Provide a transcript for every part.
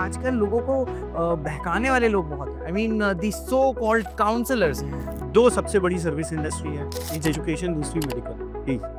आजकल लोगों को बहकाने वाले लोग बहुत हैं। I mean the so called counsellors. दो सबसे बड़ी सर्विस इंडस्ट्री है, एक एजुकेशन, दूसरी मेडिकल।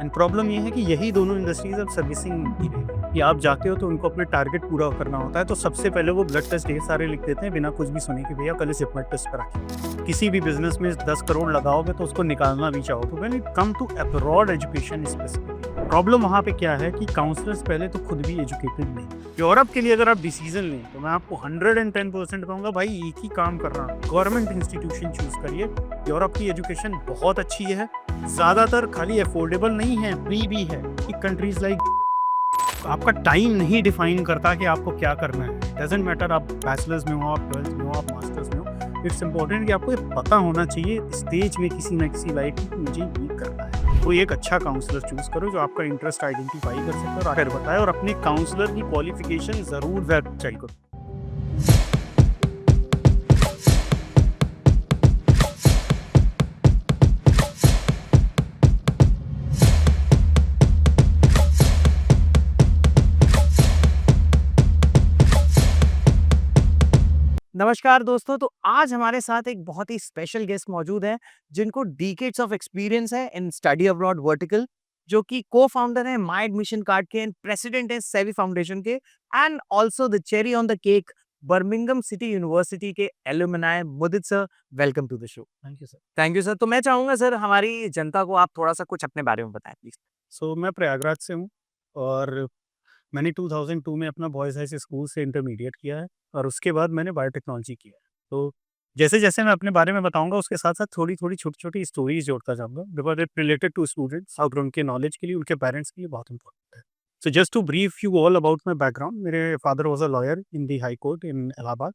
एंड प्रॉब्लम ये है कि यही दोनों इंडस्ट्रीज अब सर्विसिंग नहीं रही कि आप जाते हो तो उनको अपने टारगेट पूरा करना होता है, तो सबसे पहले वो ब्लड टेस्ट ढेर सारे लिख देते हैं बिना कुछ भी सुने कि भैया कल इस ब्लड टेस्ट करा के। किसी भी बिजनेस में 10 करोड़ लगाओगे तो उसको निकालना भी चाहो। When it come to abroad education specifically, problem वहाँ पे क्या है कि काउंसलर्स पहले तो खुद भी एजुकेटेड नहीं। यूरोप के लिए अगर आप डिसीजन लें तो मैं आपको 110% कहूँगा भाई एक ही काम करना, गवर्नमेंट इंस्टीट्यूशन चूज करिए। यूरोप की एजुकेशन बहुत अच्छी है, ज़्यादातर खाली अफोर्डेबल नहीं है, फ्री भी है। कंट्रीज लाइक आपका टाइम नहीं डिफाइन करता कि आपको क्या करना है। डजेंट मैटर आप बैचलर्स में हो, आप 12th में हो, आप मास्टर्स में हो। इट्स इम्पोर्टेंट कि आपको ये पता होना चाहिए स्टेज में किसी ना किसी लाइफ में मुझे ये करना है। कोई एक अच्छा काउंसलर चूज करो जो आपका इंटरेस्ट आइडेंटिफाई कर सके और आखिर बताए, और अपने काउंसलर की क्वालिफिकेशन जरूर वेरीफाई करो। नमस्कार दोस्तों, तो आज हमारे साथ एक बहुत ही स्पेशल गेस्ट मौजूद है जिनको डिकेड्स ऑफ एक्सपीरियंस है इन स्टडी अब्रॉड वर्टिकल, जो कि को-फाउंडर है माय एडमिशन कार्ड के एंड प्रेसिडेंट है सेवी फाउंडेशन के, and also the cherry on the cake Birmingham City University के alumni. Mudit sir, welcome to the show. Thank you sir. Thank you sir. तो मैं चाहूंगा सर हमारी जनता को आप थोड़ा सा कुछ अपने बारे में बताएं प्लीज। मैं प्रयागराज से हूँ और मैंने 2002 में अपना बॉयज़ हाई स्कूल से इंटरमीडिएट किया है और उसके बाद मैंने बायोटेक्नोलॉजी किया है। तो जैसे-जैसे मैं अपने बारे में बताऊँगा उसके साथ-साथ थोड़ी-थोड़ी, छोटी-छोटी स्टोरीज़ जोड़ता जाऊँगा because it related to students और उनके नॉलेज के लिए, उनके पेरेंट्स के लिए बहुत इम्पोर्टेंट है। So just to brief you all about my background, मेरे father was a lawyer in the high court in Allahabad.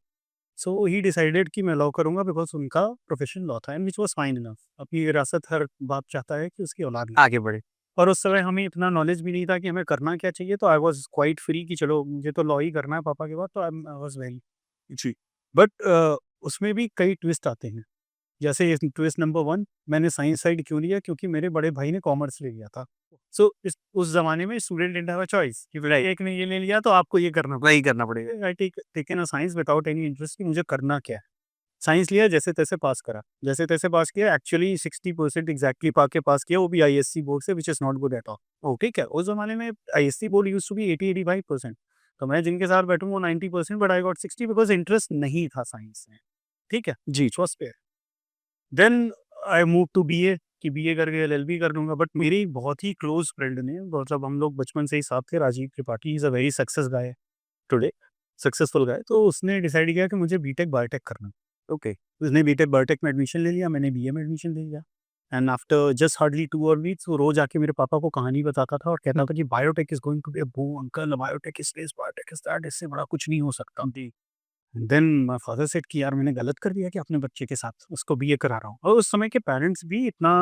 So he decided कि मैं लॉ करूँगा बिकॉज़ उनका प्रोफेशन लॉ था and which was fine enough. अपनी विरासत हर बाप चाहता है कि उसकी औलाद आगे बढ़े। और उस समय हमें इतना नॉलेज भी नहीं था कि हमें करना क्या चाहिए, तो आई वाज़ क्वाइट फ्री कि चलो मुझे तो लॉ ही करना है पापा के बाद, तो आई वाज़ वेरी जी। बट उसमें भी कई ट्विस्ट आते हैं। जैसे इस ट्विस्ट नंबर 1, मैंने साइंस साइड क्यों लिया? क्योंकि मेरे बड़े भाई ने कॉमर्स ले लिया था। सो इस उस ज़माने में student didn't have a choice कि बेटा एक ने ये ले लिया तो आपको ये करना पड़ेगा। वही करना पड़ेगा। I taken a science without any interest कि मुझे करना क्या है। साइंस लिया, जैसे-तैसे पास करा। जैसे-तैसे पास किया, एक्चुअली 60% एग्ज़ैक्टली पा के पास किया, वो भी आईएससी बोर्ड से, which is not good at all. ठीक है? उस ज़माने में ISC board used to be 80-85%। तो मैं जिनके साथ बैठूँ वो 90%, but I got 60 because interest नहीं था साइंस में। ठीक है? जी, it was fair. Then I move to BA कि बीए करके एलएलबी कर लूँगा, बट मेरे एक बहुत ही क्लोज़ फ्रेंड ने, मतलब हम लोग बचपन से ही साथ थे, Rajiv Tripathi, he is a very success guy today, successful guy. तो उसने डिसाइड किया कि मुझे बीटेक बायोटेक करना है। ओके, उसने बीटेक बायोटेक में एडमिशन ले लिया, मैंने बीए में एडमिशन ले लिया। एंड आफ्टर जस्ट हार्डली 2 और वीक्स वो रोज़ आके मेरे पापा को कहानी बताता था और कहता था कि biotech is going to be a boom uncle, biotech is this, biotech is that, इससे बड़ा कुछ नहीं हो सकता। जी। देन माय फादर सेड कि यार मैंने गलत कर दिया कि अपने बच्चे के साथ उसको बीए करा रहा हूँ। और उस समय के पेरेंट्स भी इतना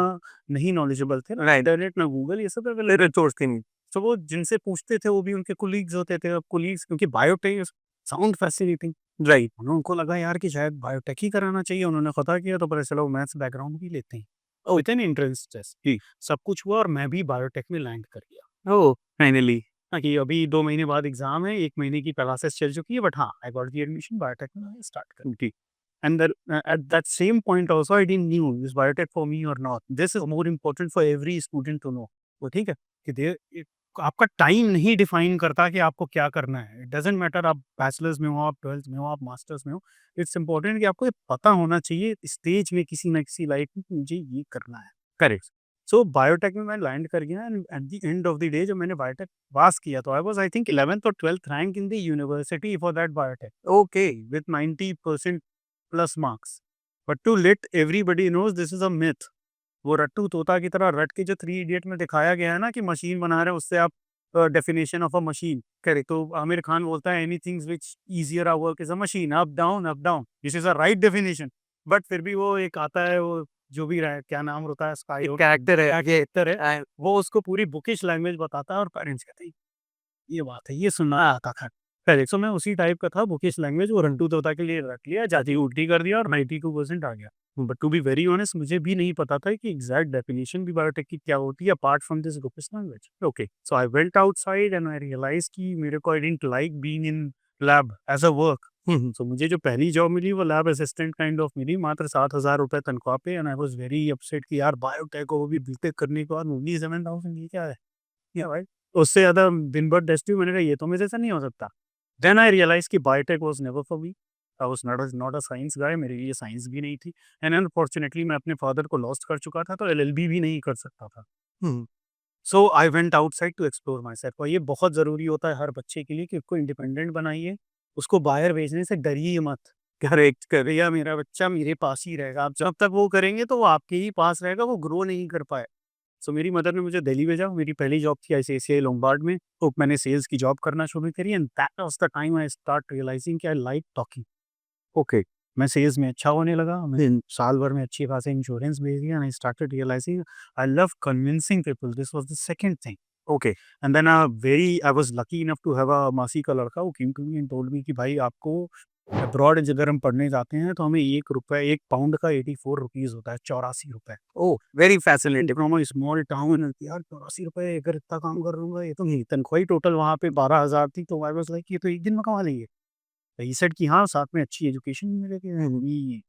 नहीं नॉलेजेबल थे, ना राइट। इंटरनेट, ना गूगल, ये सब अवेलेबल रिसोर्स की नहीं। तो वो जिनसे पूछते थे वो भी उनके कोलीग्स होते थे। अब कोलीग्स क्योंकि बायोटेक साउंड फैसिनेटिंग, राइट, उनको लगा यार कि शायद बायोटेक ही कराना चाहिए। उन्होंने पता किया तो पता चला वो मैथ्स बैकग्राउंड भी लेते हैं। विद एन एंट्रेंस टेस्ट जी। सब कुछ हुआ और मैं भी बायोटेक में लैंड कर गया। ओह, फाइनली। हाँ, कि अभी 2 महीने बाद एग्ज़ाम है, 1 महीने की क्लासेस चल चुकी है, बट हाँ, I got the admission biotech में मैंने स्टार्ट कर दी। And that at that same point also I didn't knew is biotech for me or not. This is more important for every student to know. वो ठीक है कि आपका time नहीं define करता कि आपको क्या करना है। इट डजेंट मैटर आप बैचलर्स में हो, आप 12th में हो, आप मास्टर्स में हो। इट्स इम्पोर्टेंट कि आपको ये पता होना चाहिए स्टेज में किसी ना किसी लाइफ में कि मुझे ये करना है। करेक्ट। सो बायोटेक में मैं लैंड कर गया and at the end of the day जब मैंने बायोटेक पास किया तो I was I think 11th और 12th rank in the university for that biotech. Okay. With 90% plus marks. But to let everybody knows this is a myth. वो रट्टू तोता की तरह रट के जो 3 इडियट में दिखाया गया है ना कि मशीन बना रहे हैं उससे आप डेफिनेशन ऑफ अ मशीन करे, तो आमिर खान बोलता है anything which easier our work is a machine, up down up down, this is a right definition. But फिर भी वो एक आता है, वो जो भी रहा है, क्या नाम होता है, स्काई कैरेक्टर है आगे। कैरेक्टर है, वो उसको पूरी बुकिश लैंग्वेज बताता है और पेरेंट्स कहते हैं ये बात है, ये सुनना आता था पहले। सो मैं उसी टाइप का था, बुकिश लैंग्वेज, वो रंटू तोता के लिए रख लिया, जाति उल्टी कर दिया और 92% आ गया। But to be very honest मुझे भी नहीं पता था कि एग्जैक्ट डेफिनेशन भी बायोटेक की क्या होती है apart from this bookish language. Okay, so I went outside and I realise कि मेरे को I didn't like being in lab as a work. तो मुझे जो पहली जॉब मिली वो लैब असिस्टेंट काइंड ऑफ मिली, मात्र 7,000 रुपये तनख्वाह पे। And I was very upset कि यार बायोटेक वो भी बीटेक करने के बाद ओनली 7,000, ये क्या है? या भाई उससे ज़्यादा दिन भर टेस्ट, मैंने कहा ये तो मेरे से नहीं हो सकता। देन आई रियलाइज कि biotech was never for me. I was not a science guy, मेरे लिए साइंस भी नहीं थी। एंड अनफॉर्चुनेटली मैं अपने फादर को लॉस्ट कर चुका था, तो एलएलबी भी नहीं कर सकता था। So I went outside to explore myself. और ये बहुत ज़रूरी होता है हर बच्चे के लिए कि उसको इंडिपेंडेंट बनाइए, उसको बाहर भेजने से डरिए मत। करेक्ट करिए, मेरा बच्चा मेरे पास ही रहेगा। आप जब तक वो करेंगे तो वो आपके ही पास रहेगा, वो ग्रो नहीं कर पाए। सो मेरी मदर ने मुझे दिल्ली भेजा। मेरी पहली जॉब थी आईसीआईसीआई लोम्बार्ड में। तो मैंने सेल्स की जॉब करना शुरू करी and that was the time I start realising कि आई लाइक टॉकिंग। ओके, मैं सेल्स में अच्छा होने लगा। मैं साल भर में अच्छी खासी इंश्योरेंस बेच दिया and I started realising I love convincing people. This was the second thing. Okay, and then I was lucky enough to have a मासी का लड़का who came to me and told me कि भाई आपको abroad अगर हम पढ़ने जाते हैं तो हमें 1 रुपए 1 पाउंड का 84 रुपीज़ होता है, 84 रुपए। Oh, very fascinating. From a small town यार, 84 रुपए अगर इतना काम कर लूँगा, ये तो नहीं। तनख्वाह ही टोटल वहाँ पे 12,000 थी। तो आई वाज लाइक ये तो एक दिन में कमा लेंगे। ही सेड कि हाँ, साथ में अच्छी एजुकेशन भी मिलेगी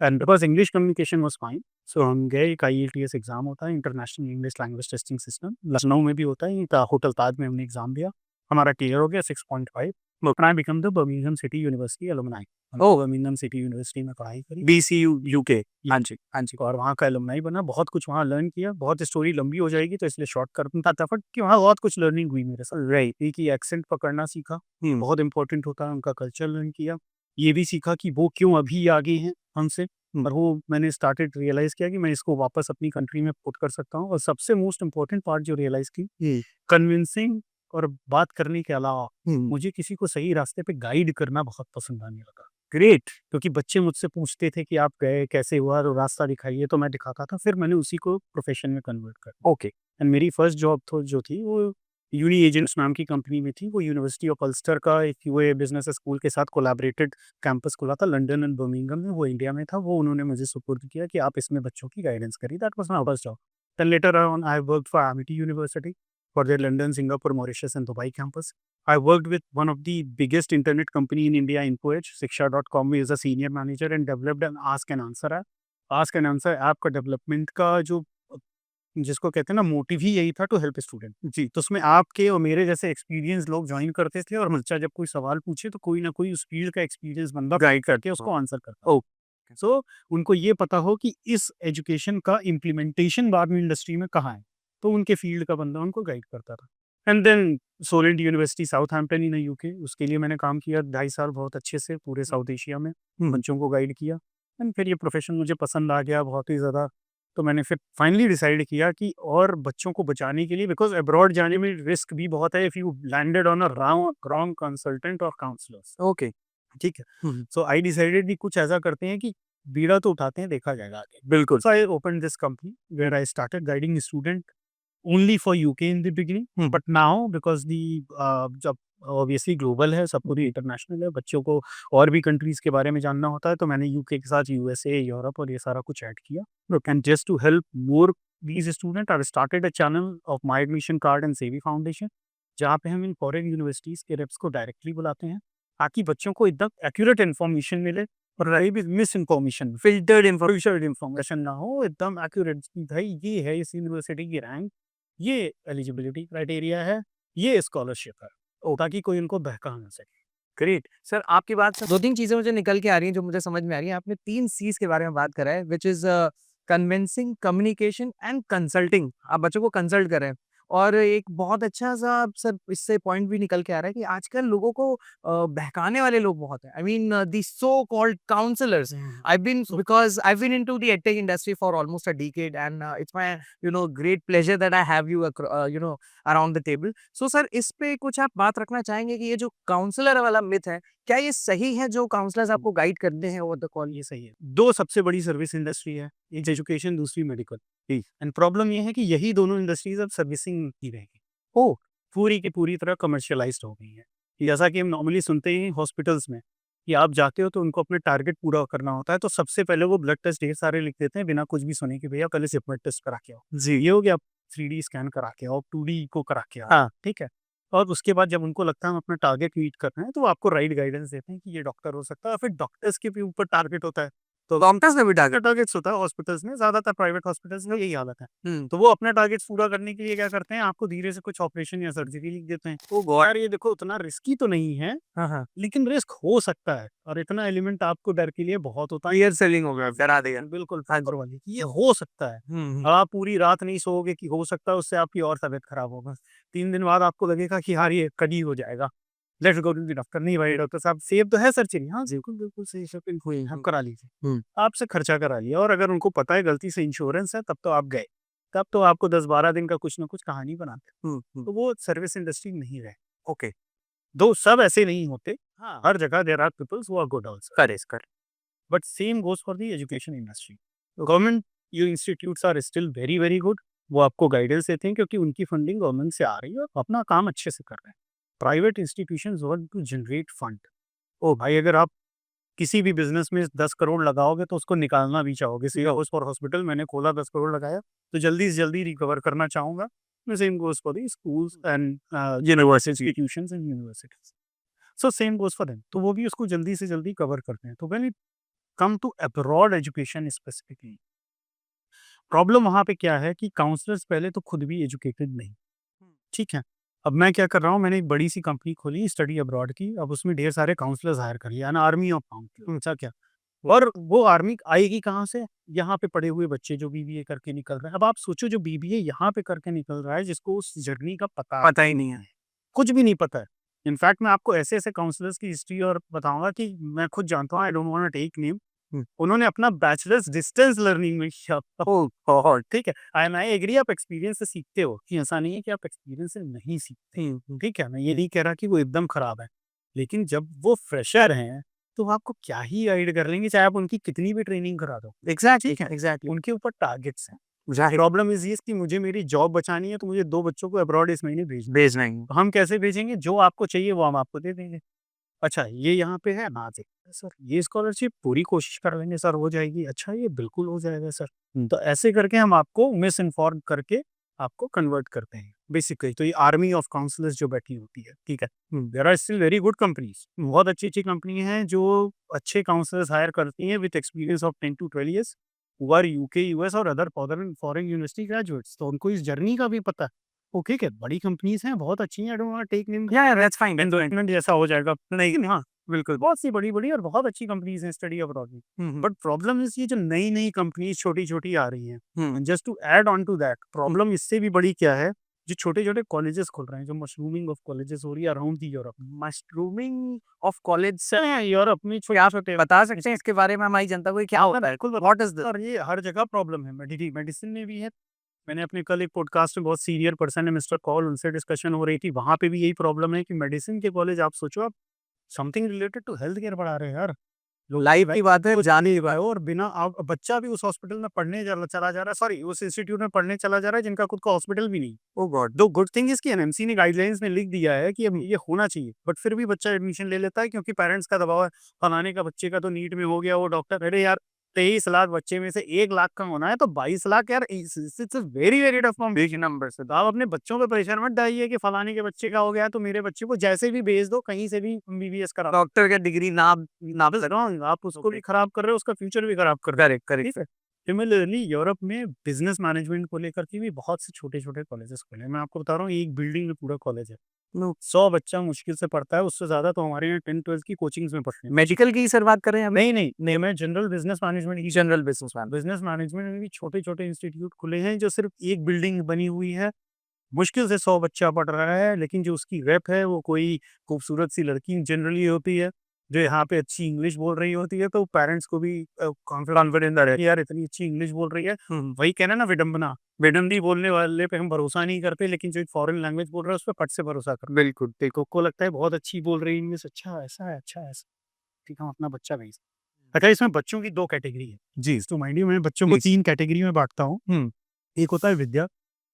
and because English communication was fine. So हम गए। एक आईएलटीएस एग्ज़ाम होता है, international English language testing system, Lucknow में भी होता है। होटल ताज में हमने एग्ज़ाम दिया, हमारा क्लियर हो गया 6.5। And I become the Birmingham City university alumni. Oh, Birmingham City university में पढ़ाई करी। बीसीयू यूके। हाँ जी, हाँ जी। और वहाँ का एलुमनाई बना। बहुत कुछ वहाँ लर्न किया। बहुत स्टोरी लंबी हो जाएगी तो इसलिए शॉर्ट करता था, बट कि वहाँ बहुत कुछ लर्निंग हुई मेरे साथ। राइट। एक ही एक्सेंट पकड़ना सीखा, हुँ, बहुत इंपॉर्टेंट होता है। उनका कल्चर लर्न किया। ये भी सीखा कि वो क्यों अभी आगे हैं हमसे। हुँ, और वो मैंने स्टार्टेड रियलाइज़ किया कि मैं इसको वापस अपनी कंट्री में पुट कर सकता हूँ। और सबसे मोस्ट इम्पोर्टेंट पार्ट जो रियलाइज़ की, हुँ, कन्विंसिंग और बात करने के अलावा हुँ। मुझे किसी को सही रास्ते पे गाइड करना बहुत पसंद आने लगा। ग्रेट! क्योंकि बच्चे मुझसे पूछते थे कि आप गए, कैसे हुआ? तो रास्ता दिखाइए, तो मैं दिखाता था। फिर मैंने उसी को प्रोफ़ेशन में कन्वर्ट कर दिया। ओके। एंड मेरी फर्स्ट जॉब जो थी वो यूनी एजेंट्स नाम की कंपनी में थी। वो यूनिवर्सिटी ऑफ अल्स्टर का एक यूए बिज़नेस स्कूल के साथ कोलैबोरेटेड कैंपस खुला था लंदन एंड बर्मिंघम में। वो इंडिया में था। वो उन्होंने मुझे सुपुर्द किया कि आप इसमें बच्चों की गाइडेंस करिए। That was my first job. Then later on I worked for Amity university for their London, Singapore, Mauritius, and Dubai campus. I worked with one of the biggest internet company in India, InfoEdge, Shiksha.com में as a senior manager and developed an Ask and Answer app. Ask and Answer app का development का जो जिसको कहते हैं ना, motive ही यही था, टू हेल्प स्टूडेंट। जी, तो उसमें आपके और मेरे जैसे एक्सपीरियंस लोग ज्वाइन करते थे और बच्चा जब कोई सवाल पूछे तो कोई ना कोई उस फील्ड का एक्सपीरियंस बंदा गाइड करके उसको आंसर करता। ओह! सो उनको ये पता हो कि इस एजुकेशन का इम्प्लीमेंटेशन बाद में इंडस्ट्री में कहाँ है, तो उनके फील्ड का बंदा उनको गाइड करता था। And then Solent University Southampton in UK, उसके लिए मैंने काम किया 2.5 साल बहुत अच्छे से पूरे साउथ एशिया में बच्चों को गाइड किया। एंड फिर ये प्रोफेशन मुझे पसंद आ गया बहुत ही ज़्यादा। तो मैंने फिर फाइनली डिसाइड किया कि और बच्चों को बचाने के लिए, बिकॉज अब्रॉड जाने में रिस्क भी बहुत है if you landed on a wrong consultant और काउंसलर्स। ओके। ठीक है। हुँ, सो आई डिसाइडेड कि कुछ ऐसा करते हैं कि बीड़ा तो उठाते हैं, देखा जाएगा आगे। बिल्कुल। So I open this company where I started guiding student only for UK in the beginning, hmm, but now because the जब ऑब्वियसली ग्लोबल है, सब पूरी इंटरनेशनल है, बच्चों को और भी कंट्रीज के बारे में जानना होता है, तो मैंने यूके के साथ यूएसए, यूरोप और ये सारा कुछ ऐड किया। And just to help more these student I started a channel of my admission card and savvy foundation, जहाँ पे हम इन फॉरेन यूनिवर्सिटीज के रेप्स को डायरेक्टली बुलाते हैं ताकि बच्चों को एकदम एक्यूरेट इन्फॉर्मेशन मिले और रही भी मिस इन्फॉर्मेशन, फिल्टर्ड इन्फॉर्मेशन ना हो, एकदम एक्यूरेट कि भाई ये है इस यूनिवर्सिटी की रैंक, ये एलिजिबिलिटी क्राइटेरिया है, ये स्कॉलरशिप है, ताकि कोई उनको बहका ना सके। ग्रेट। सर, आपकी बात से 2-3 चीज़ें मुझे निकल के आ रही हैं, जो मुझे समझ में आ रही हैं। आपने 3 सीज़ के बारे में बात करा है, which is convincing, communication and consulting. आप बच्चों को कंसल्ट कर रहे हैं। और एक बहुत अच्छा-सा सर इससे पॉइंट भी निकल के आ रहा है कि आजकल लोगों को बहकाने वाले लोग बहुत हैं। I mean the so called counsellors. I've been into the edtech industry for almost a decade, and it's my great pleasure that I have you around the table. So sir, इस पे कुछ आप बात रखना चाहेंगे कि ये जो काउंसलर वाला मिथ है, क्या ये सही है जो काउंसलर्स आपको गाइड करते हैं ओवर द कॉल? ये सही है। 2 सबसे बड़ी सर्विस इंडस्ट्री है, एक एजुकेशन, दूसरी मेडिकल। जी। एंड प्रॉब्लम ये है कि यही दोनों इंडस्ट्रीज़ अब सर्विसिंग की रहेंगी। ओह! पूरी की पूरी तरह कमर्शियलाइज़्ड हो गई हैं। जैसा कि हम नॉर्मली सुनते ही हैं हॉस्पिटल्स में, कि आप जाते हो तो उनको अपने टारगेट पूरा करना होता है, तो सबसे पहले वो ब्लड टेस्ट ढेर सारे लिख देते हैं बिना कुछ भी सुने कि भैया पहले सिपमेट टेस्ट करा के आओ। जी। ये हो गया, 3D स्कैन करा के आओ, 2D को करा के आओ। हाँ। ठीक है? और उसके बाद जब उनको लगता है हम अपना टारगेट मीट कर रहे हैं, तो वो आपको राइट गाइडेंस देते हैं कि ये डॉक्टर हो सकता है। और फिर डॉक्टर्स के भी ऊपर टारगेट होता है, तो डॉक्टर्स ने भी टारगेट। टारगेट्स होता है हॉस्पिटल्स में, ज़्यादातर प्राइवेट हॉस्पिटल्स में यही हालत है। हम्म। तो वो अपना टारगेट्स पूरा करने के लिए क्या करते हैं, आपको धीरे से कुछ ऑपरेशन या सर्जरी लिख देते हैं। ओ गॉड। यार ये देखो उतना रिस्की तो नहीं है, हाँ हाँ, लेकिन रिस्क हो सकता है, और इतना एलिमेंट आपको डर के लिए बहुत होता है। क्लियर सेलिंग हो गया, डरा देगा। बिल्कुल हाँ जी। ऊपर वाली कि ये हो सकता है। हम्म। आप पूरी रात नहीं सोओगे कि हो सकता है, उससे आपकी और तबीयत खराब होगा। 3 दिन बाद आपको लगेगा कि यार ये कल ही हो जाएगा। Let's go to the doctor. नहीं भाई डॉक्टर साहब सेफ तो है सर्जरी। हाँ, बिल्कुल, बिल्कुल सही सर, हुई। आप करा लीजिए। हम्म। आपसे खर्चा करा लिया, और अगर उनको पता है गलती से इंश्योरेंस है, तब तो आप गए। तब तो आपको 10-12 दिन का कुछ ना कुछ कहानी बनाते। तो वो सर्विस इंडस्ट्री नहीं रहे। ओके। दो सब ऐसे नहीं होते। हाँ, हर जगह there are peoples who are good also. Correct. But same goes for the education industry. Government ये institutes are still very, very good. वो आपको गाइडेंस देते हैं क्योंकि उनकी फंडिंग गवर्नमेंट से आ रही है और अपना काम अच्छे से कर रहे हैं। Private institutions want to generate fund. ओ भाई, अगर आप किसी भी बिज़नेस में 10 करोड़ लगाओगे तो उसको निकालना भी चाहोगे। सी हाउस फॉर हॉस्पिटल मैंने खोला, 10 करोड़ लगाया, तो जल्दी से जल्दी रिकवर करना चाहूँगा। The same goes for the schools and institutions and universities. So same goes for them. तो वो भी उसको जल्दी से जल्दी कवर करते हैं। तो when it come to abroad education specifically, problem वहाँ पे क्या है कि काउंसलर्स पहले तो खुद भी एजुकेटेड नहीं, ठीक है? अब मैं क्या कर रहा हूँ, मैंने एक बड़ी-सी कंपनी खोली स्टडी अब्रॉड की, अब उसमें ढेर सारे काउंसलर्स हायर कर लिया, एन आर्मी ऑफ काउंसलर। अच्छा क्या? और वो आर्मी आएगी कहाँ से? यहाँ पे पढ़े हुए बच्चे जो बीबीए करके निकल रहे हैं। अब आप सोचो, जो बीबीए यहाँ पे करके निकल रहा है, जिसको उस जर्नी का पता ही नहीं है। कुछ भी नहीं पता है। इनफैक्ट मैं आपको ऐसे-ऐसे काउंसलर्स की हिस्ट्री और बताऊँगा कि मैं खुद जानता हूँ, I don't want to take name. उन्होंने अपना बैचलर्स डिस्टेंस लर्निंग में किया। Oh god! ठीक है, एंड आई एग्री, आप एक्सपीरियंस से सीखते हो, कि ऐसा नहीं है कि आप एक्सपीरियंस से नहीं सीखते। ठीक है, मैं ये नहीं कह रहा कि वो एकदम खराब है, लेकिन जब वो फ्रेशर हैं, तो वो आपको क्या ही गाइड कर लेंगे, चाहे आप उनकी कितनी भी ट्रेनिंग करा दो। एग्जैक्टली, ठीक है, एग्जैक्टली। उनके ऊपर टारगेट्स हैं। जाहिर प्रॉब्लम इज़ ये कि मुझे मेरी जॉब बचानी है, तो मुझे 2 बच्चों को अब्रॉड इस महीने भेजना है। भेजना ही है। तो हम कैसे भेजेंगे? जो आपको चाहिए वो हम आपको दे देंगे। अच्छा, ये यहाँ पे है ना, सर ये स्कॉलरशिप पूरी कोशिश कर लेंगे सर, हो जाएगी। अच्छा, ये बिल्कुल हो जाएगा सर। तो ऐसे करके हम आपको मिस इन्फॉर्म करके आपको कन्वर्ट करते हैं बेसिकली। तो ये आर्मी ऑफ काउंसलर्स जो बैठी होती है, ठीक है। There are still very good companies, बहुत अच्छी-अच्छी कंपनी हैं जो अच्छे काउंसलर्स हायर करती हैं with experience of 10 to 12 years, who are UK, US और अदर फॉरेन यूनिवर्सिटी ग्रेजुएट्स। तो उनको इस जर्नी का भी पता है। ओके, क्या बड़ी कंपनीज हैं, बहुत अच्छी हैं, I don't want to take name, या दैट्स फाइन। एंडोर्समेंट जैसा हो जाएगा। लेकिन हाँ, बिल्कुल, बहुत सी बड़ी-बड़ी और बहुत अच्छी कंपनीज़ हैं स्टडी अब्रॉड में। बट प्रॉब्लम इज़ ये जो नई-नई कंपनीज़ छोटी-छोटी आ रही हैं, just to add on to that, problem इससे भी बड़ी क्या है, जो छोटे-छोटे कॉलेजेस खुल रहे हैं, जो मशरूमिंग ऑफ कॉलेजेस हो रही है around the Europe. Mushrooming of college Europe में क्या छोटे-छोटे बता सकते हैं इसके बारे में हमारी जनता को, ये क्या होता है? बिल्कुल, व्हाट इज दिस? और ये हर जगह प्रॉब्लम है, मेडिसिन में भी है। मैंने अपने कल एक पॉडकास्ट में, बहुत सीनियर पर्सन है मिस्टर कॉल, उनसे डिस्कशन हो रही थी, वहाँ पे भी यही प्रॉब्लम है कि मेडिसिन के कॉलेज, आप सोचो, आप something related to health care पढ़ा रहे हैं यार। लाइव की बात है, जान ही भाई, और बिना आप बच्चा भी उस हॉस्पिटल में पढ़ने चला जा रहा है, सॉरी उस इंस्टीट्यूट में पढ़ने चला जा रहा है जिनका खुद का हॉस्पिटल भी नहीं। ओ गॉड। दो गुड थिंग इसकी एनएमसी ने गाइडलाइंस में लिख दिया है कि अब ये होना चाहिए, बट फिर भी बच्चा एडमिशन ले लेता है क्योंकि पेरेंट्स का दबाव है। फलाने का बच्चे का तो नीट में हो गया, वो डॉक्टर, अरे यार 23 लाख बच्चे में से 1 लाख का होना है, तो 22 लाख यार, it's very very tough big number से। तो आप अपने बच्चों पे प्रेशर मत डालिए कि फलाने के बच्चे का हो गया तो मेरे बच्चे को जैसे भी भेज दो, कहीं से भी एमबीबीएस करा दो। डॉक्टर का डिग्री ना ना रॉन्ग, आप उसको भी खराब कर रहे हो, उसका फ्यूचर भी खराब कर रहे हो। Correct correct. ठीक है। सिमिलरली यूरोप में बिजनेस मैनेजमेंट को लेकर के भी बहुत से छोटे-छोटे कॉलेजेस खुले हैं। मैं आपको बता रहा हूँ, एक बिल्डिंग में पूरा कॉलेज है। 100 बच्चा मुश्किल से पढ़ता है, उससे ज़्यादा तो हमारे यहाँ 10-12 की कोचिंग्स में पढ़ते हैं। मेडिकल की सर बात कर रहे हैं हम? नहीं, नहीं, नहीं, मैं जनरल बिज़नेस मैनेजमेंट की, जनरल बिजनेसमैन। बिज़नेस मैनेजमेंट में भी छोटे-छोटे इंस्टीट्यूट खुले हैं, जो सिर्फ़ एक बिल्डिंग बनी हुई है। मुश्किल से 100 बच्चा पढ़ रहा है, लेकिन जो उसकी रेप है, वो कोई खूबसूरत सी लड़की जनरली होती है, जो यहाँ पे अच्छी इंग्लिश बोल रही होती है, तो पेरेंट्स को भी कॉन्फिडेंस रहता है कि यार इतनी अच्छी इंग्लिश बोल रही है। वही कहना ना, विडंबना। विडंबी बोलने वाले पे हम भरोसा नहीं करते, लेकिन जो एक फॉरेन लैंग्वेज बोल रहा है, उस पे फट से भरोसा करते हैं। बिल्कुल बिल्कुल। को लगता है बहुत अच्छी बोल रही है इंग्लिश, अच्छा ऐसा है, अच्छा ऐसा, ठीक है, हम अपना बच्चा भेज। अच्छा, इसमें बच्चों की 2 कैटेगरी है। जी। तो माइंड यू, मैं बच्चों को Please. 3 कैटेगरी में बाँटता हूँ। एक होता है विद्या,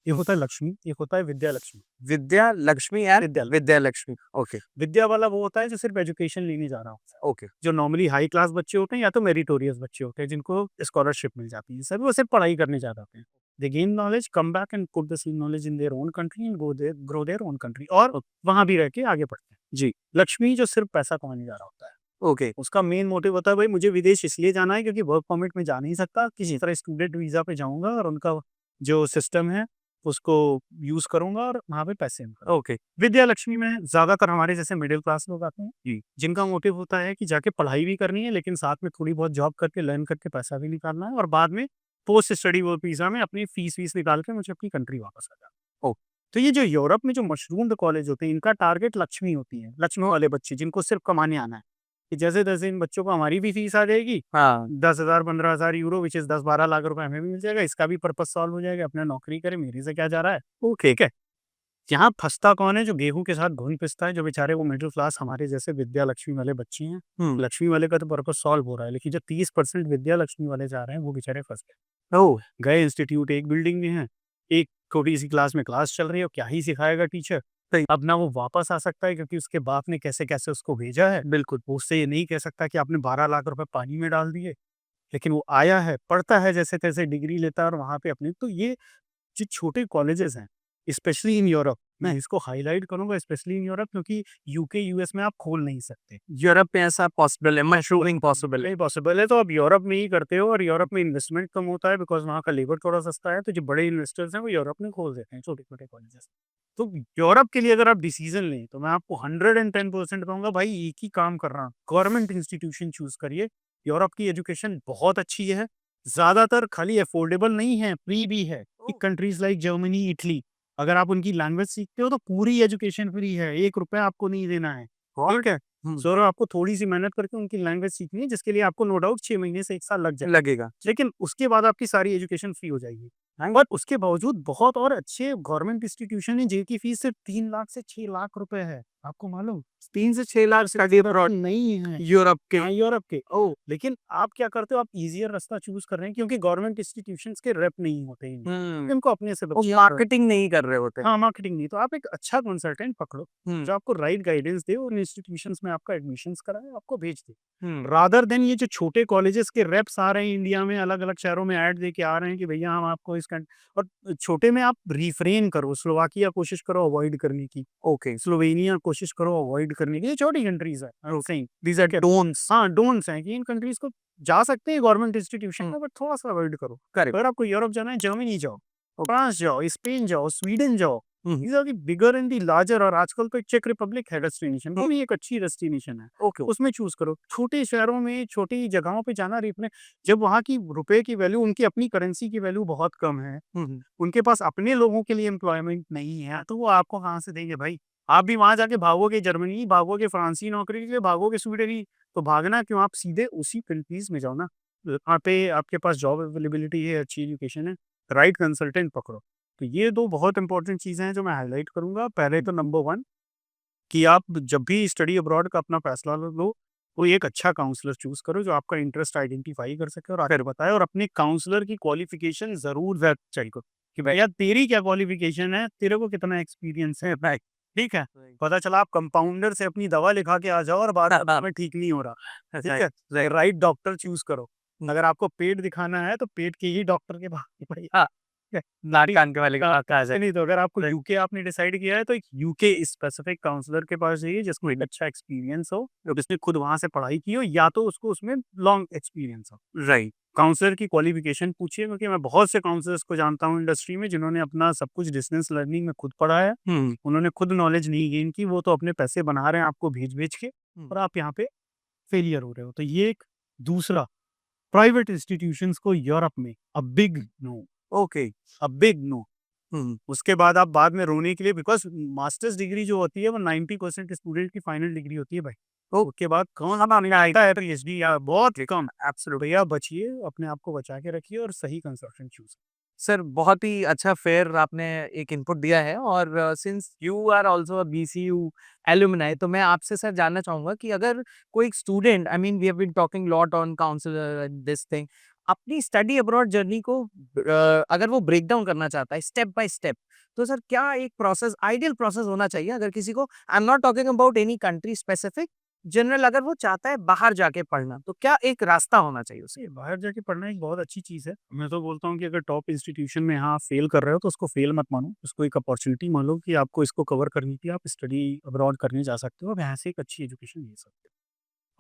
एक होता है लक्ष्मी, एक होता है विद्या लक्ष्मी। विद्या लक्ष्मी एंड विद्या विद्या लक्ष्मी। ओके विद्या वाला वो होता है जो सिर्फ एजुकेशन लेने जा रहा होता है। ओके। जो नॉर्मली हाई क्लास बच्चे होते हैं या तो मेरिटोरियस बच्चे होते हैं जिनको स्कॉलरशिप मिल जाती है, सभी वो सिर्फ पढ़ाई करने जा रहे होते हैं। दे gain knowledge, come back and put the same knowledge in their own country and grow their own country, और वहाँ भी रह के आगे बढ़ते हैं। जी। लक्ष्मी जो सिर्फ पैसा कमाने जा रहा होता है, ओके। उसका मेन मोटिव होता है भाई मुझे विदेश इसलिए जाना है क्योंकि वर्क परमिट में जा नहीं सकता, किसी तरह स्टूडेंट वीज़ा पे जाऊँगा और उनका जो सिस्टम है उसको यूज़ करूँगा और वहाँ पे पैसे earn करूँगा। ओके। विद्या लक्ष्मी में ज़्यादातर हमारे जैसे मिडिल क्लास लोग आते हैं, जी। जिनका मोटिव होता है कि जाके पढ़ाई भी करनी है लेकिन साथ में थोड़ी बहुत जॉब करके लर्न करके पैसा भी निकालना है और बाद में पोस्ट स्टडी वर्क वीज़ा में अपनी फीस निकाल के मुझे अपनी कंट्री वापस आ जाना। ओह! तो ये जो यूरोप में जो मशरूम्ड कॉलेज होते हैं, इनका टारगेट लक्ष्मी होती है, लक्ष्मी वाले बच्चे जिनको सिर्फ कमाने आना है, कि जैसे-जैसे इन बच्चों को हमारी भी फीस आ जाएगी, हाँ। 10,000 15,000 यूरो व्हिच इज़ 10-12 लाख रुपए हमें भी मिल जाएगा, इसका भी पर्पस सॉल्व हो जाएगा, अपना नौकरी करे, मेरे से क्या जा रहा है? ठीक है। यहाँ फँसता कौन है? जो गेहूँ के साथ घुन पिसता है, जो बेचारे वो मिडिल क्लास हमारे जैसे विद्या लक्ष्मी वाले बच्चे हैं। हुँ। लक्ष्मी वाले का तो पर्पस सॉल्व हो रहा है, लेकिन जो 30% विद्या लक्ष्मी वाले जा रहे हैं, वो बेचारे फँस गए। ओह! गए इंस्टीट्यूट एक बिल्डिंग में है, एक छोटी-सी क्लास में क्लास चल रही है और क्या ही सिखाएगा टीचर। सही। अब ना वो वापस आ सकता है क्योंकि उसके बाप ने कैसे-कैसे उसको भेजा है। बिल्कुल। वो उससे ये नहीं कह सकता कि आपने 12 लाख रुपए पानी में डाल दिए। लेकिन वो आया है, पढ़ता है जैसे-तैसे डिग्री लेता है और वहाँ पे अपनी तो ये जो छोटे कॉलेजेस हैं, स्पेशली इन यूरोप, मैं इसको हाइलाइट करूँगा स्पेशली इन यूरोप क्योंकि यूके, यूएस में आप खोल नहीं सकते। यूरोप में ऐसा पॉसिबल है, मशरूमिंग पॉसिबल है। नहीं पॉसिबल है तो आप यूरोप में ही करते हो और यूरोप में इन्वेस्टमेंट कम होता है बिकॉज़ वहाँ का लेबर थोड़ा सस्ता है, तो जो बड़े इन्वेस्टर्स हैं वो यूरोप में खोल देते हैं छोटे-छोटे कॉलेजेस। तो यूरोप के लिए अगर आप डिसीज़न लें, तो मैं आपको 110% कहूँगा भाई एक ही काम करना, गवर्नमेंट इंस्टीट्यूशन चूज़ करिए। यूरोप की एजुकेशन बहुत अच्छी है, ज़्यादातर खाली अफोर्डेबल नहीं है, फ्री भी है। कि कंट्रीज़ लाइक जर्मनी, इटली, अगर आप उनकी लैंग्वेज सीखते हो तो पूरी एजुकेशन फ्री है, ₹1 आपको नहीं देना है। ठीक है? हुँ। सो आपको थोड़ी-सी मेहनत करके उनकी लैंग्वेज सीखनी है जिसके लिए आपको नो डाउट 6 महीने से 1 साल लग जाएगा। लगेगा। लेकिन उसके बाद आपकी सारी एजुकेशन फ्री हो जाएगी। और उसके बावजूद बहुत और अच्छे गवर्नमेंट इंस्टीट्यूशन हैं जिनकी फीस सिर्फ 3 लाख से 6 लाख रुपए है। आपको मालूम? 3 से 6 लाख स्टडी अब्रॉड नहीं है। यूरोप के। हाँ, यूरोप के। ओह! लेकिन आप क्या करते हो? आप ईज़ियर रास्ता चूज़ कर रहे हैं क्योंकि गवर्नमेंट इंस्टीट्यूशंस के रेप नहीं होते इनमें। हुँ। इनको अपने से वो बच्चे मार्केटिंग नहीं कर रहे होते। हाँ, मार्केटिंग नहीं, तो आप एक अच्छा कंसल्टेंट पकड़ो, हुँ। जो आपको राइट गाइडेंस दे और इंस्टीट्यूशंस में आपका एडमिशन्स कराए, आपको भेज दे। हुँ। रादर देन ये जो छोटे कॉलेजेस के रेप्स आ रहे हैं इंडिया में, अलग-अलग शहरों में ऐड देके आ रहे हैं कि भैया हम आपको इस कन और छोटे में आप रिफ्रेन करो, स्लोवाकिया कोशिश करो अवॉइड करने की, ओके। स्लोवेनिया कोशिश करो अवॉइड करने की, ये छोटी कंट्रीज़ है, I am saying. These are don'ts. हाँ, डोंट्स हैं कि इन कंट्रीज़ को जा सकते हैं गवर्नमेंट इंस्टीट्यूशन हुँ। में बट थोड़ा-सा अवॉइड करो। करेक्ट। अगर आपको यूरोप जाना है, जर्मनी जाओ, ओके। फ्रांस जाओ, स्पेन जाओ, स्वीडन जाओ। Hmm. These are the bigger and the larger और आजकल तो चेक रिपब्लिक है डेस्टिनेशन, वो भी एक अच्छी डेस्टिनेशन है। ओके। उसमें चूज़ करो। छोटे शहरों में, छोटी जगहों पे जाना रिफने जब वहाँ की रुपए की वैल्यू, उनकी अपनी करेंसी की वैल्यू बहुत कम है, हुँ, हुँ। उनके पास अपने लोगों के लिए एम्प्लॉयमेंट नहीं है, तो वो आपको कहाँ से देंगे भाई? आप भी वहाँ जाके भागोगे जर्मनी, भागोगे फ्रांसीसी नौकरी के लिए, भागोगे स्वीडनी, तो भागना क्यों? आप सीधे उसी कंट्रीज़ में जाओ ना। वहाँ पे आपके पास जॉब अवेलेबिलिटी है, अच्छी एजुकेशन है, राइट कंसल्टेंट पकड़ो। तो ये 2 बहुत इंपॉर्टेंट चीज़ें हैं जो मैं हाइलाइट करूँगा। पहले तो नंबर 1 कि आप जब भी स्टडी अब्रॉड का अपना फैसला लो, तो एक अच्छा काउंसलर चूज़ करो जो आपका इंटरेस्ट आइडेंटिफ़ाई कर सके और आकर बताए, और अपने काउंसलर की क्वालिफ़िकेशन ज़रूर चेक करो कि भैया तेरी क्या क्वालिफ़िकेशन है, तेरे को कितना एक्सपीरियंस है, राइट, ठीक है? पता चला आप कंपाउंडर से अपनी दवा लिखा के आ जाओ और बाद में ठीक नहीं हो रहा, ठीक है? राइट डॉक्टर चूज़ करो। अगर आपको पेट दिखाना है तो पेट के ही डॉक्टर के पास भैया, नाक कान के वाले का कहा जाए। नहीं तो अगर आपको यूके आपने डिसाइड किया है तो एक यूके स्पेसिफिक काउंसलर के पास जाइए जिसको एक अच्छा एक्सपीरियंस हो, जिसने खुद वहाँ से पढ़ाई की हो या तो उसको उसमें लॉन्ग एक्सपीरियंस हो। राइट। काउंसलर की क्वालिफिकेशन पूछिए क्योंकि मैं बहुत से काउंसलर्स को जानता हूँ इंडस्ट्री में जिन्होंने अपना सब कुछ डिस्टेंस लर्निंग में खुद पढ़ा है। हुँ। उन्होंने खुद नॉलेज नहीं गेन की, वो तो अपने पैसे बना रहे हैं आपको भेज-भेज के और आप यहाँ पे फेलियर हो रहे हो। तो ये एक दूसरा प्राइवेट इंस्टीट्यूशंस को यूरोप में a big no, okay. A big no. Hmm. उसके बाद आप बाद में रोने के लिए बिकॉज़ मास्टर्स डिग्री जो होती है वो 90% स्टूडेंट की फाइनल डिग्री होती है भाई। उसके बाद कौन आता है पीएचडी या बहुत कम। एब्सोल्यूट भैया बचिए, अपने आप को बचा के रखिए और सही कंसल्टेंट चूज़। सर बहुत ही अच्छा फेयर आपने एक इनपुट दिया है और since you are also a BCU alumni तो मैं आपसे सर जानना चाहूँगा कि अगर कोई student I mean we have been talking lot on counsellor and this thing अपनी स्टडी अब्रॉड जर्नी को अगर वो ब्रेक डाउन करना चाहता है स्टेप बाय स्टेप तो सर क्या एक प्रोसेस आइडियल प्रोसेस होना चाहिए अगर किसी को I am not talking about any country specific general अगर वो चाहता है बाहर जाके पढ़ना, तो क्या एक रास्ता होना चाहिए उसे? ये बाहर जाके पढ़ना एक बहुत अच्छी चीज़ है। मैं तो बोलता हूँ कि अगर टॉप इंस्टीट्यूशन में यहाँ आप फेल कर रहे हो तो उसको फेल मत मानो। उसको एक अपॉर्च्युनिटी मानो कि आपको इसको कवर करनी थी, आप स्टडी अब्रॉड करने जा सकते हो। आप यहाँ से एक अच्छी एजुकेशन ले सकते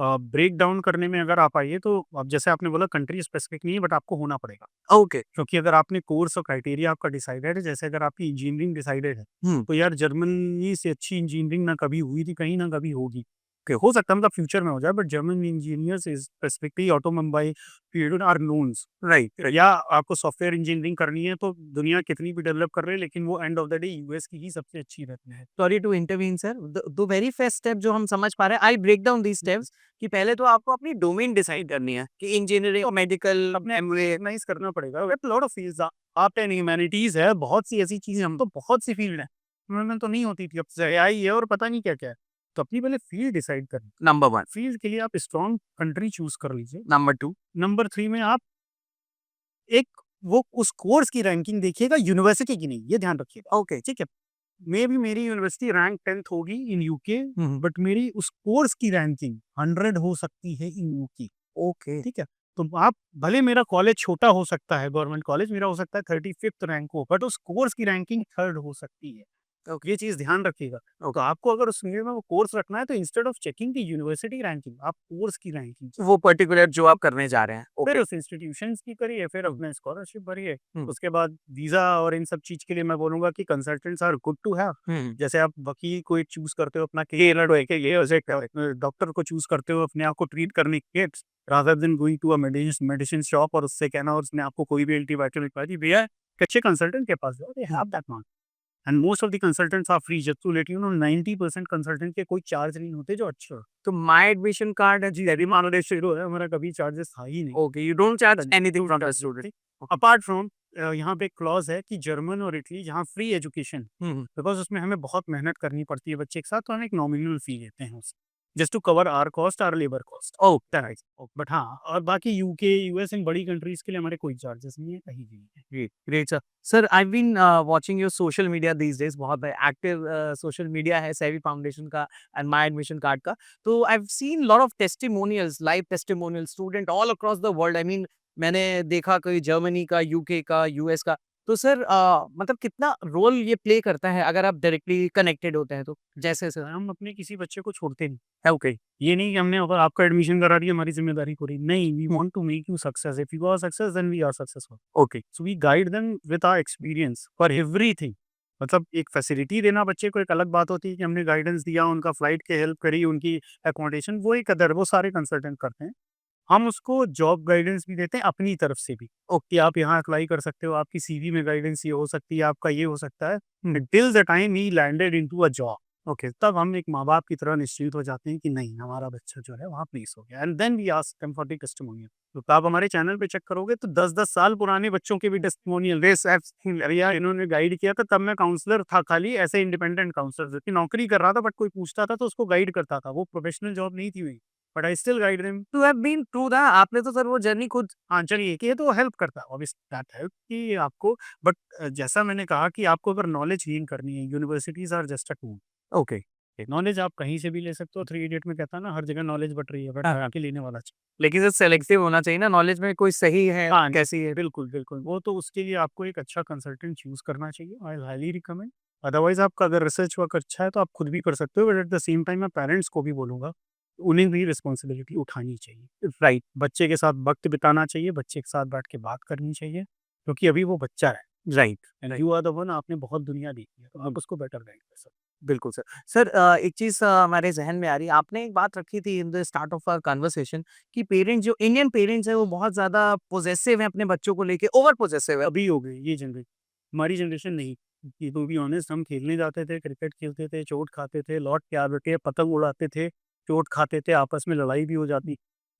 हो। ब्रेक डाउन करने में अगर आप आइए तो अब जैसे आपने बोला कंट्री स्पेसिफिक नहीं है बट आपको होना पड़ेगा। ओके। क्योंकि अगर आपने कोर्स और क्राइटेरिया आपका डिसाइडेड है, जैसे अगर आपकी इंजीनियरिंग डिसाइडेड है, हुँ। तो यार जर्मनी से अच्छी इंजीनियरिंग ना कभी हुई थी, कहीं ना कभी होगी। ओके, हो सकता है मतलब फ्यूचर में हो जाए, but German engineers is specifically automobile field are knowns, right. या आपको सॉफ्टवेयर इंजीनियरिंग करनी है तो दुनिया कितनी भी डेवलप कर रहे हैं, लेकिन वो end of the day US की ही सबसे अच्छी रहती है। Sorry to intervene sir, the very first step जो हम समझ पा रहे हैं, I break down these steps कि पहले तो आपको अपनी डोमेन डिसाइड करनी है कि इंजीनियरिंग, मेडिकल, अपने एमबीए। रिकॉग्नाइज करना पड़ेगा। Lot of fields art and humanities है, बहुत सी ऐसी चीजें, हम तो बहुत सी फील्ड है उनमें तो नहीं होती थी, अब से एआई है और पता नहीं क्या क्या है। तो अपनी पहले फील्ड डिसाइड करनी। नंबर 1। फील्ड के लिए आप स्ट्रॉन्ग कंट्री चूज कर लीजिए। नंबर 2। नंबर 3 में आप एक वो उस कोर्स की रैंकिंग देखिएगा, यूनिवर्सिटी की नहीं, ये ध्यान रखिएगा। ओके। ठीक है, मे बी मेरी यूनिवर्सिटी रैंक 10th होगी in UK, hmm, hmm. But मेरी उस कोर्स की रैंकिंग 100 हो सकती है इन यूके। ओके। ठीक है? तो आप भले मेरा कॉलेज छोटा हो सकता है, गवर्नमेंट कॉलेज मेरा हो सकता है 35th रैंक हो, बट उस कोर्स की रैंकिंग 3rd हो सकती है। ओके। ये चीज़ ध्यान रखिएगा। तो आपको अगर उस फील्ड में वो कोर्स रखना है तो instead of checking the university ranking, आप कोर्स की रैंकिंग, वो पर्टिकुलर जो आप करने जा रहे हैं। फिर ओके। उस इंस्टीट्यूशंस की करिए, फिर हुँ, अपना स्कॉलरशिप भरिए। हुँ, उसके बाद वीज़ा और इन सब चीज़ के लिए मैं बोलूँगा कि consultants are good to have. Hmm. जैसे आप वकील को एक चूज़ करते हो अपना केएलएड है कि ये वैसे डॉक्टर को चूज़ करते हो अपने आप को ट्रीट करने के लिए, rather than going to a medicine shop और उससे कहना और उसने आपको कोई भी एंटीबायोटिक लिखवा दी, भैया एक अच्छे कंसल्टेंट के पास जाओ, they have that knowledge. And most of the consultants are free, just to let you know 90% consultant के कोई चार्ज नहीं होते जो अच्छे हो। तो माय एडमिशन कार्ड जी, अभी मान लो शुरू है, हमारा कभी चार्जेस था ही नहीं। ओके, यू डोंट चार्ज हाँ, anything from the charges student. थे। अपार्ट फ्रॉम यहाँ पे एक क्लॉज़ है कि जर्मन और इटली जहाँ free education, hmm, hmm. Because उसमें हमें बहुत मेहनत करनी पड़ती है बच्चे के साथ, तो हम एक नॉमिनल फ़ी लेते हैं उससे, just to cover our cost, our labour cost. Oh! That's but हाँ, और बाकी यूके, यूएस इन बड़ी कंट्रीज़ के लिए हमारे कोई चार्जेस नहीं है, कहीं भी नहीं है। Great, great sir. Sir, I have been watching your social media these days, बहुत एक्टिव सोशल मीडिया है सेवी फाउंडेशन का एंड माय एडमिशन कार्ड का। तो I have seen lot of testimonials, live testimonials, student all across the world. I mean मैंने देखा कोई Germany का, यूके का, यूएस का। तो सर मतलब कितना रोल ये प्ले करता है अगर आप डायरेक्टली कनेक्टेड होते हैं तो? जैसे सर? हम अपने किसी बच्चे को छोड़ते नहीं। है ओके, ये नहीं कि हमने अगर आपका एडमिशन करा दिया हमारी ज़िम्मेदारी पूरी, नहीं, we hmm, want to make you success, if you are success then we are successful. Okay. So we guide them with our experience for everything. मतलब एक फैसिलिटी देना बच्चे को एक अलग बात होती है कि हमने गाइडेंस दिया, उनका फ्लाइट की हेल्प करी, उनकी अकोमोडेशन, वो एक अदर, वो सारे कंसल्टेंट करते हैं। हम उसको जॉब गाइडेंस भी देते हैं अपनी तरफ से भी। कि आप यहाँ अप्लाई कर सकते हो, आपकी सीवी में गाइडेंस ये हो सकती है, आपका ये हो सकता है। Till the time he landed into a job, okay, तब हम एक माँ-बाप की तरह निश्चिंत हो जाते हैं कि नहीं, हमारा बच्चा जो है वहाँ प्लेस हो गया, and then we ask them for the testimonial. तो आप हमारे चैनल पे चेक करोगे तो 10-10 साल पुराने बच्चों के भी testimonial, this I have seen, अरे यार इन्होंने गाइड किया था तब मैं काउंसलर था, खाली ऐसे इंडिपेंडेंट काउंसलर की नौकरी कर रहा था, बट कोई पूछता था तो उसको गाइड करता था, वो प्रोफेशनल जॉब नहीं थी मेरी, but I still guide them. To have been through that, आपने तो सर वो जर्नी खुद। हाँ, चलिए कि ये तो हेल्प करता है, ऑब्वियसली दैट हेल्प कि आपको, बट जैसा मैंने कहा कि आपको अगर नॉलेज गेन करनी है, universities are just a tool. Okay. Knowledge आप कहीं से भी ले सकते हो, थ्री इडियट में कहता है ना, हर जगह नॉलेज बट रही है, बट हाँ, आके लेने वाला चाहिए। लेकिन सर सेलेक्टिव होना चाहिए ना नॉलेज में, कोई सही है, हाँ, कैसी है? बिल्कुल, बिल्कुल। वो तो उसके लिए आपको एक अच्छा कंसल्टेंट चूज़ करना चाहिए, आई हाइली रिकमेंड। अदरवाइज़ आपका अगर रिसर्च वर्क अच्छा है तो आप खुद भी कर सकते हो, but at the same time मैं पेरेंट्स को भी बोलूँगा, उन्हें भी रिस्पॉन्सिबिलिटी उठानी चाहिए। राइट, बच्चे के साथ वक़्त बिताना चाहिए, बच्चे के साथ बैठ के बात करनी चाहिए, क्योंकि अभी वो बच्चा है right, and right. You are the one, आपने बहुत दुनिया देखी है, तो आप उसको बेटर गाइड कर सकते बिल्कुल सर। सर एक चीज़ हमारे ज़हन में आ रही है, आपने एक बात रखी थी in the start of our conversation कि पेरेंट्स, जो इंडियन पेरेंट्स हैं, वो बहुत ज़्यादा पॉसेसिव हैं अपने बच्चों को लेके, ओवर पॉसेसिव है। हो। अभी हो गई ये जनरेशन, हमारी जनरेशन नहीं। कि टू बी ऑनेस्ट, हम खेलने जाते थे, क्रिकेट खेलते थे, चोट खाते थे, लौट के आते थे, पतंग उड़ाते थे, चोट खाते थे, आपस में लड़ाई भी हो जाती,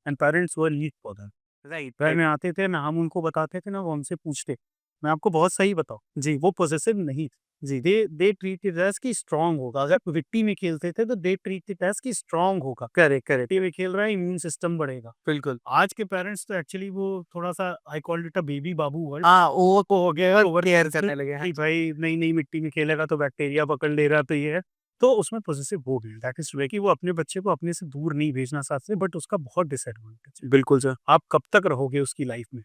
and parents were lead for that. Right, घर राइट। में आते थे, ना हम उनको बताते थे, ना वो हमसे पूछते। मैं आपको बहुत सही बताऊँ, जी, वो पॉसेसिव नहीं थे। जी, दे ट्रीट इट एज़ कि स्ट्रॉन्ग होगा। अगर विक्टी में खेलते थे, तो दे ट्रीट इट एज़ कि स्ट्रॉन्ग होगा। Correct, correct. विक्टी में खेल रहा है, इम्यून सिस्टम बढ़ेगा। बिल्कुल। आज के पेरेंट्स तो एक्चुअली वो थोड़ा-सा, I called it a baby Babu world. हाँ, वो वो हो गया है ओवर केयर सेंसिटिव करने लगे हैं। कि भाई नई-नई मिट्टी में खेलेगा तो बैक्टीरिया पकड़ ले रहा, तो ये है। तो उसमें पॉसेसिव हो गए, दैट इज कि वो अपने बच्चे को अपने से दूर नहीं भेजना चाहते, बट उसका बहुत डिसएडवांटेज है। बिल्कुल सर। आप कब तक रहोगे उसकी लाइफ में?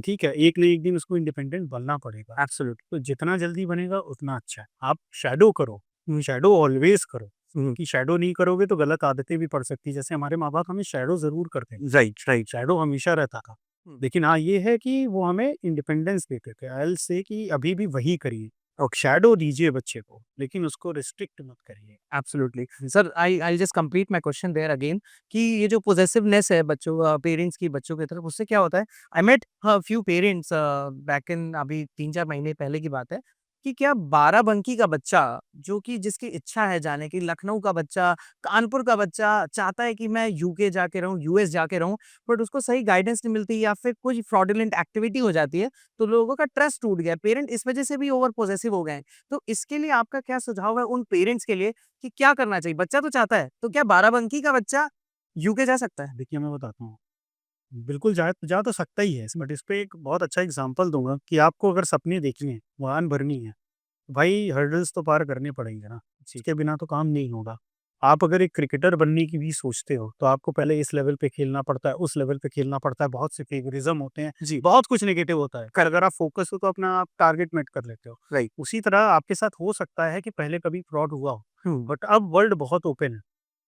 ठीक है, एक न एक दिन उसको इंडिपेंडेंट बनना पड़ेगा। एब्सोल्युटली। तो जितना जल्दी बनेगा उतना अच्छा है। आप शैडो करो, शैडो ऑलवेज करो, कि शैडो नहीं करोगे तो गलत आदतें भी पड़ सकती है। जैसे हमारे माँ-बाप हमें शैडो ज़रूर करते हैं, राइट, राइट। शैडो हमेशा रहता था। लेकिन हाँ, ये है कि वो हमें इंडिपेंडेंस देते थे। आई विल से कि अभी भी वही करिए, और शैडो दीजिए बच्चे को, लेकिन उसको रिस्ट्रिक्ट मत करिए। Absolutely. Sir I just complete my question there again कि ये जो पोजेसिवनेस है बच्चों पेरेंट्स की बच्चों की तरफ, उससे क्या होता है? I met few parents back in अभी 3-4 महीने पहले की बात है कि क्या बाराबंकी का बच्चा जो कि जिसकी इच्छा है जाने की, लखनऊ का बच्चा, कानपुर का बच्चा चाहता है कि मैं यूके जाके रहूँ, यूएस जाके रहूँ, बट उसको सही गाइडेंस नहीं मिलती या फिर कुछ फ्रॉडुलेंट एक्टिविटी हो जाती है, तो लोगों का ट्रस्ट टूट गया। पेरेंट इस वजह से भी ओवर पोजेसिव हो गए हैं। तो इसके लिए आपका क्या सुझाव है उन पेरेंट्स के लिए कि क्या करना चाहिए? बच्चा तो चाहता है, तो क्या बाराबंकी का बच्चा यूके जा सकता है? देखिए, मैं बताता हूँ, बिल्कुल जा तो सकता ही है, बट इस पे एक बहुत अच्छा एग्ज़ाम्पल दूँगा कि आपको अगर सपने देखने हैं, उड़ान भरनी है, भाई हर्डल्स तो पार करने पड़ेंगे ना, इसके बिना तो काम नहीं होगा। आप अगर एक क्रिकेटर बनने की भी सोचते हो, तो आपको पहले इस लेवल पे खेलना पड़ता है, उस लेवल पे खेलना पड़ता है, बहुत से फेवरिज़्म होते हैं, जी। बहुत कुछ नेगेटिव होता है। अगर आप फ़ोकस हो तो अपना आप टारगेट मेट कर लेते हो। राइट। उसी तरह आपके साथ हो सकता है कि पहले कभी फ्रॉड हुआ हो, हुँ। बट अब वर्ल्ड बहुत ओपन है।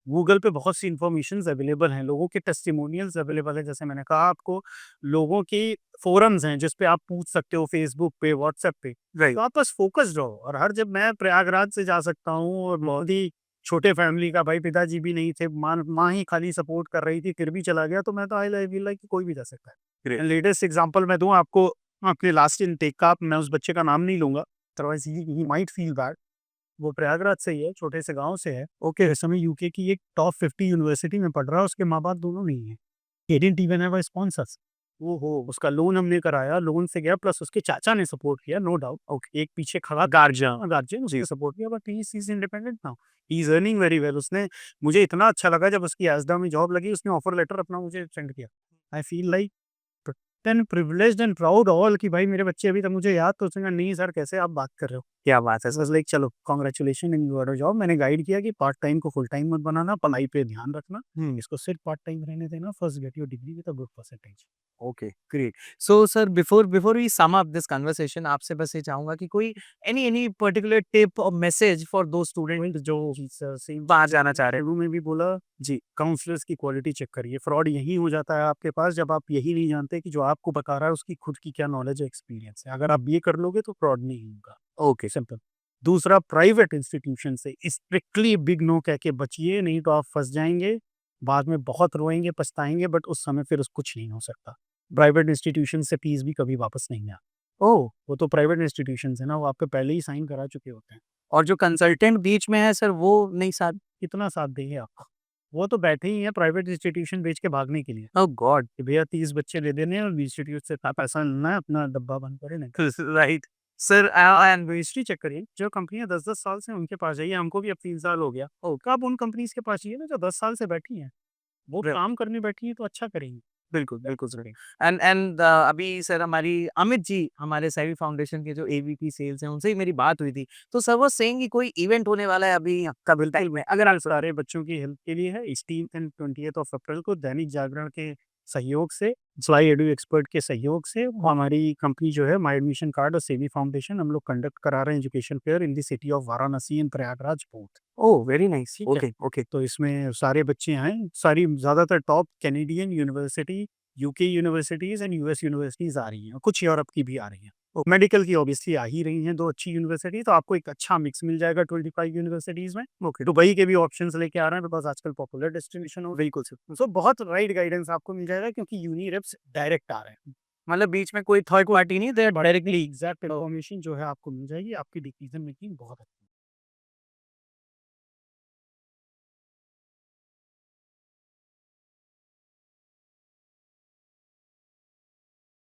गूगल पे बहुत सी इन्फॉर्मेशंस अवेलेबल हैं, लोगों के टेस्टिमोनियल्स अवेलेबल हैं, जैसे मैंने कहा आपको, लोगों के फोरम्स हैं जिस पे आप पूछ सकते हो, फेसबुक पे, व्हाट्सएप पे। राइट। तो आप बस फ़ोकस्ड रहो, और हर जब मैं प्रयागराज से जा सकता हूँ, और बहुत ही छोटे फैमिली का, भाई पिताजी भी नहीं थे, माँ ही खाली सपोर्ट कर रही थी, फिर भी चला गया, तो मैं तो आई फ़ील लाइक कि कोई भी जा सकता है। ग्रेट। लेटेस्ट एग्ज़ाम्पल मैं दूँ आपको, अपने लास्ट इनटेक का, मैं उस बच्चे का नाम नहीं लूँगा, otherwise he might feel bad. वो प्रयागराज से ही है, छोटे से गाँव से है। ओके, इस समय यूके की एक टॉप 50 यूनिवर्सिटी में पढ़ रहा है, उसके माँ-बाप दोनों नहीं हैं। He didn't even have a sponsors. ओहो! उसका लोन हमने कराया, लोन से गया, प्लस उसके चाचा ने सपोर्ट किया, नो डाउट। ओके, एक पीछे खड़ा गार्जियन जी। उसने सपोर्ट किया, but he is independent now. He is earning very well. उसने, मुझे इतना अच्छा लगा जब उसकी एज़डा में जॉब लगी, उसने ऑफर लेटर अपना मुझे सेंड किया। I feel like then privileged and proud all कि भाई मेरे बच्चे अभी तक मुझे याद, तो उसने कहा नहीं सर कैसे आप बात कर रहे हो? क्या बात है? सर लाइक चलो कांग्रेचुलेशन इन योर जॉब। मैंने गाइड किया कि पार्ट टाइम को फुल टाइम मत बनाना, पढ़ाई पे ध्यान रखना, हुँ। इसको सिर्फ पार्ट टाइम रहने देना, first get your degree with a good percentage. Okay, great. So sir before before we sum up this conversation आपसे बस ये चाहूँगा कि कोई एनी एनी पर्टिकुलर टिप और मैसेज फॉर दोज़ स्टूडेंट जो जी सर, सेम बाहर चीज़ जाना मैंने चाह रहे हैं? शुरू में भी बोला। जी, काउंसलर्स की क्वालिटी चेक करिए। फ्रॉड यहीं हो जाता है आपके पास जब आप यही नहीं जानते कि जो आपको बता रहा है उसकी खुद की क्या नॉलेज है, एक्सपीरियंस है। अगर आप ये कर लोगे तो फ्रॉड नहीं होगा। ओके। सिंपल। दूसरा, प्राइवेट इंस्टीट्यूशन से स्ट्रिक्टली बिग नो कह के बचिए, नहीं तो आप फँस जाएँगे। बाद में बहुत रोएँगे, पछताएँगे, बट उस समय फिर कुछ नहीं हो सकता। प्राइवेट इंस्टीट्यूशन से फीस भी कभी वापस नहीं आती। ओह! वो तो प्राइवेट इंस्टीट्यूशंस है ना, वो आपको पहले ही साइन करा चुके होते हैं। और जो कंसल्टेंट बीच में है सर वो नहीं साथ? कितना साथ देंगे आपका? वो तो बैठे ही हैं प्राइवेट इंस्टीट्यूशन बेच के भागने के लिए, ओह गॉड! कि भैया 30 बच्चे दे देने हैं और इंस्टीट्यूट से इतना पैसा लेना है, अपना डब्बा बंद करे नहीं। Right. Sir and history check करिए, जो कंपनियाँ 10-10 साल से उनके पास जाइए, हमको भी अब 3 साल हो गया। तो आप उन कंपनीज़ के पास जाइए ना जो 10 साल से बैठी हैं, वो र काम करने बैठी हैं तो अच्छा करेंगी। बिल्कुल, बिल्कुल सर। एंड अभी सर हमारी अमित जी हमारे सैवी फाउंडेशन के जो एवीपी सेल्स हैं उनसे ही मेरी बात हुई थी। तो सर वो सेइंग कि कोई इवेंट होने वाला है अभी कभी टाइम में अगर आप सारे बच्चों की हेल्प के लिए है, 18th and 20th of April को दैनिक जागरण के सहयोग से, फ्लाई एडू एक्सपर्ट के सहयोग से, हमारी कंपनी जो है माय एडमिशन कार्ड और सेवी फाउंडेशन, हम लोग कंडक्ट करा रहे हैं education fair in the city of Varanasi and Prayagraj both. Oh very nice. ठीक है। Okay, okay. तो इसमें सारे बच्चे आएँ, सारी ज़्यादातर top Canadian university, UK universities and US universities आ रही हैं, और कुछ यूरोप की भी आ रही हैं। मेडिकल की ऑब्वियसली आ ही रही हैं 2 अच्छी यूनिवर्सिटी, तो आपको एक अच्छा मिक्स मिल जाएगा 25 यूनिवर्सिटीज़ में। ओके, दुबई के भी ऑप्शंस लेके आ रहे हैं, बिकॉज़ आजकल पॉपुलर डेस्टिनेशन हो। बिल्कुल सर। सो बहुत राइट गाइडेंस आपको मिल जाएगा, क्योंकि यूनिरेप्स डायरेक्ट आ रहे हैं। मतलब बीच में कोई थर्ड पार्टी नहीं, they are directly exact information जो है आपको मिल जाएगी, आपकी डिसीज़न मेकिंग बहुत अच्छी